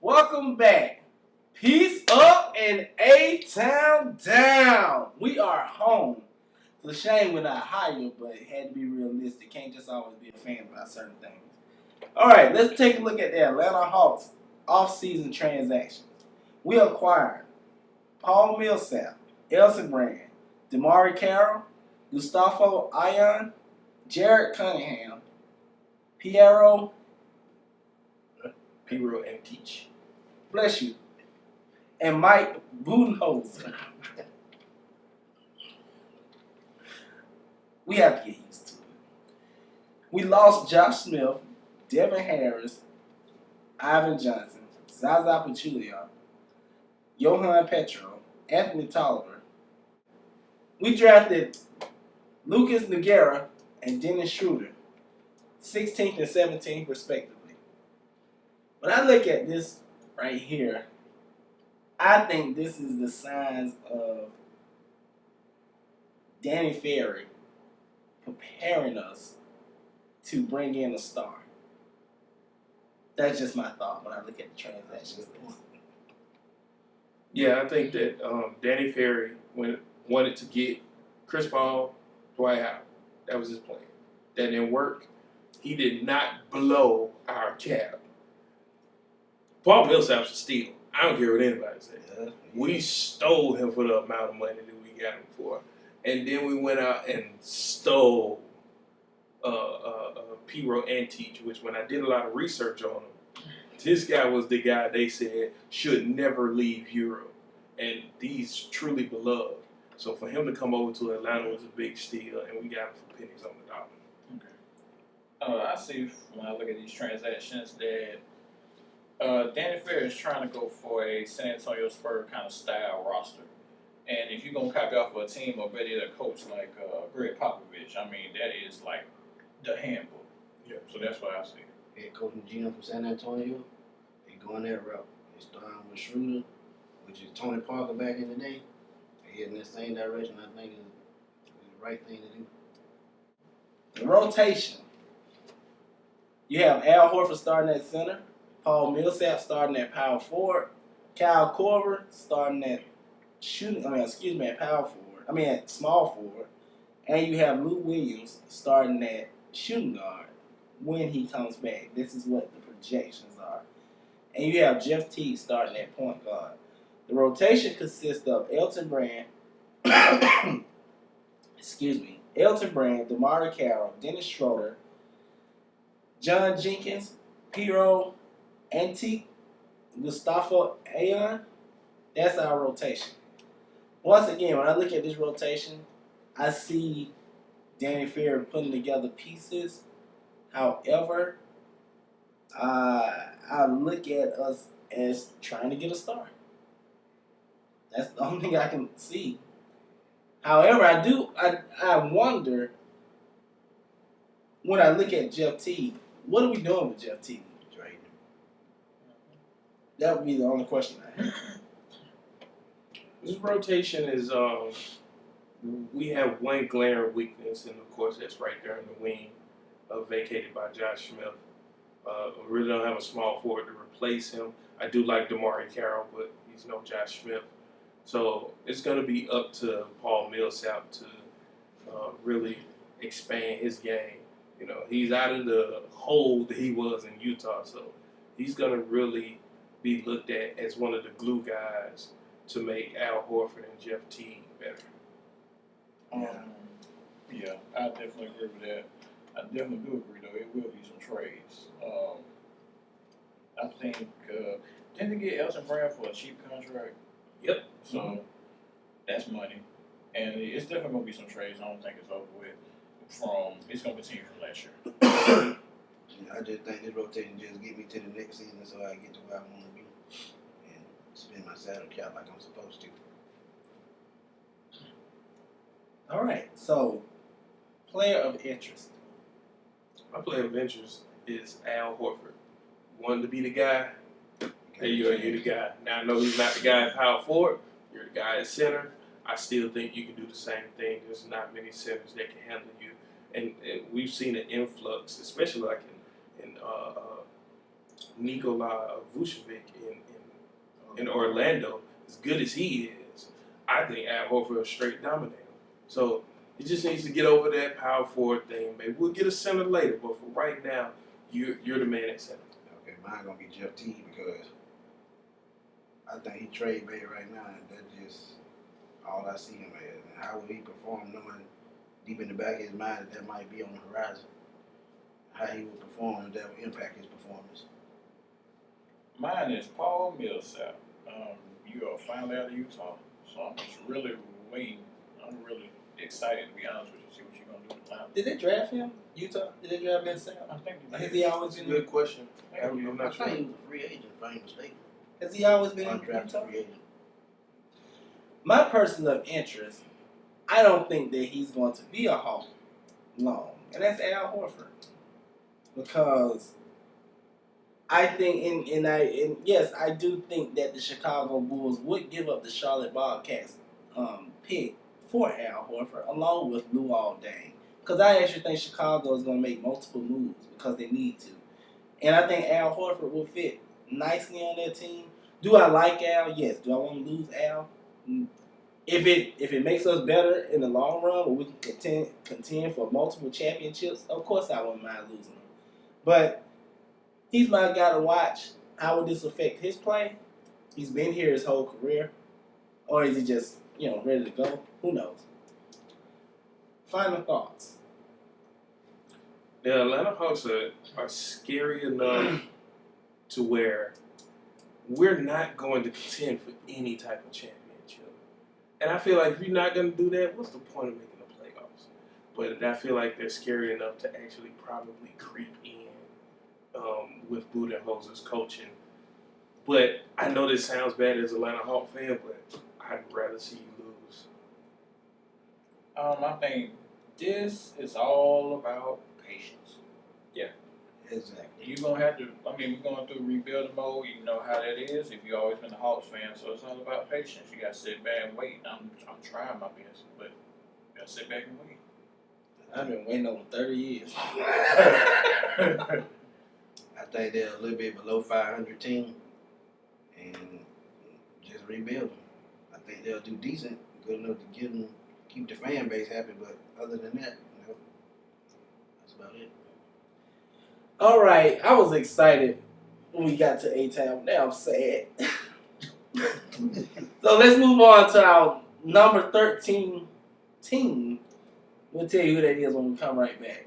Welcome back. Peace up and A-Town down. We are home. It's a shame we're not higher, but it had to be realistic. Can't just always be a fan about certain things. All right, let's take a look at the Atlanta Hawks off-season transactions. We acquired Paul Millsap, Elson Brand, DeMarre Carroll, Gustavo Ion, Jared Cunningham, Piero, and Teach. bless you, and Mike Budenholzer. We have to get used to it. We lost Josh Smith, Devin Harris, Ivan Johnson, Zaza Pachulia, Johan Petro, Anthony Tolliver. We drafted Lucas Nogueira and Dennis Schroeder, 16th and 17th respectively. When I look at this right here, I think this is the signs of Danny Ferry preparing us to bring in a star. That's just my thought when I look at the transactions. Yeah, I think that Danny Ferry wanted to get Chris Paul, Dwight Howard. That was his plan. That didn't work. He did not blow our cap. Paul Millsap's a steal. I don't care what anybody says. Yeah. We stole him for the amount of money that we got him for. And then we went out and stole Piero and Teach, which when I did a lot of research on him, this guy was the guy they said should never leave Europe. And he's truly beloved. So for him to come over to Atlanta was a big steal, and we got him for pennies on the dollar. I see when I look at these transactions that Danny Ferry is trying to go for a San Antonio Spurs kind of style roster. And if you're going to copy off of a team or better a coach like Greg Popovich, I mean, that is like the handbook. Yeah. So that's what I see. Head coach and GM from San Antonio, they going that route. They starting with Schroeder, which is Tony Parker back in the day. They heading that same direction. I think is the right thing to do. The rotation. You have Al Horford starting at center, Paul Millsap starting at power forward, Kyle Korver starting at at small forward, and you have Lou Williams starting at shooting guard when he comes back. This is what the projections are. And you have Jeff Teague starting at point guard. The rotation consists of Elton Brand, DeMarre Carroll, Dennis Schroeder, John Jenkins, Piero Antique, Gustavo Ayon. That's our rotation. Once again, when I look at this rotation, I see Danny Ferry putting together pieces. However, I look at us as trying to get a star. That's the only thing I can see. However, I wonder when I look at Jeff Teague, what are we doing with Jeff Teague? Right. That would be the only question I have. This rotation is we have one glaring weakness, and of course that's right there in the wing, vacated by Josh Smith. We really don't have a small forward to replace him. I do like DeMarre Carroll, but he's no Josh Smith. So it's going to be up to Paul Millsap to really expand his game. You know, he's out of the hole that he was in Utah, so he's going to really be looked at as one of the glue guys to make Al Horford and Jeff Teague better. Yeah, I definitely agree with that. I definitely do agree, though. It will be some trades. I think, didn't they get Elton Brand for a cheap contract? Yep. So that's money. And it's definitely going to be some trades. I don't think it's over with. It's going to continue from last year. I just think this rotation just get me to the next season so I get to where I want to be and spend my salary cap like I'm supposed to. All right, so player of interest. My player of interest is Al Horford. Wanted to be the guy. There you are, you're the guy. Now I know he's not the guy at power forward. You're the guy at center. I still think you can do the same thing. There's not many centers that can handle you. And we've seen an influx, especially like in Nikola Vucevic in Orlando, as good as he is, I think Al Horford will straight dominate him. So he just needs to get over that power forward thing. Maybe we'll get a center later, but for right now, you're the man at center. Okay, mine gonna be Jeff Teague because I think he trade bait right now, and that's just all I see him as. And how will he perform knowing deep in the back of his mind that might be on the horizon? How he will perform, that will impact his performance. Mine is Paul Millsap. You are finally out of Utah, so I'm just really waiting. I'm really excited, to be honest with you, see what you're going to do with Atlanta. Did they draft him? Utah? Did they draft Millsap? I think Has he always That's a been? good question. Thank you. I'm I not sure. think he was a free agent, if I ain't mistaken. Has he always been in Undrafted Utah? free agent. My person of interest, I don't think that he's going to be a Hawk long, and that's Al Horford, because I think, and yes, I do think that the Chicago Bulls would give up the Charlotte Bobcats pick for Al Horford along with Luol Deng, because I actually think Chicago is going to make multiple moves because they need to, and I think Al Horford will fit nicely on their team. Do I like Al? Yes. Do I want to lose Al? If it makes us better in the long run, where we can contend for multiple championships, of course I wouldn't mind losing him. But he's my guy to watch. How would this affect his play? He's been here his whole career, or is he just ready to go? Who knows? Final thoughts. The Atlanta Hawks are scary enough to where we're not going to contend for any type of championship. And I feel like if you're not going to do that, what's the point of making the playoffs? But I feel like they're scary enough to actually probably creep in with Budenholzer's coaching. But I know this sounds bad as an Atlanta Hawk fan, but I'd rather see you lose. I think this is all about patience. Exactly. You're going to have to, we're going through rebuilding mode. You know how that is if you've always been a Hawks fan. So it's all about patience. You got to sit back and wait. I'm trying my best, but you got to sit back and wait. I've been waiting over 30 years. I think they're a little bit below 500 team, and just rebuild them. I think they'll do decent, good enough to keep the fan base happy. But other than that, that's about it. All right, I was excited when we got to A-Town. Now I'm sad. So let's move on to our number 13 team. We'll tell you who that is when we come right back.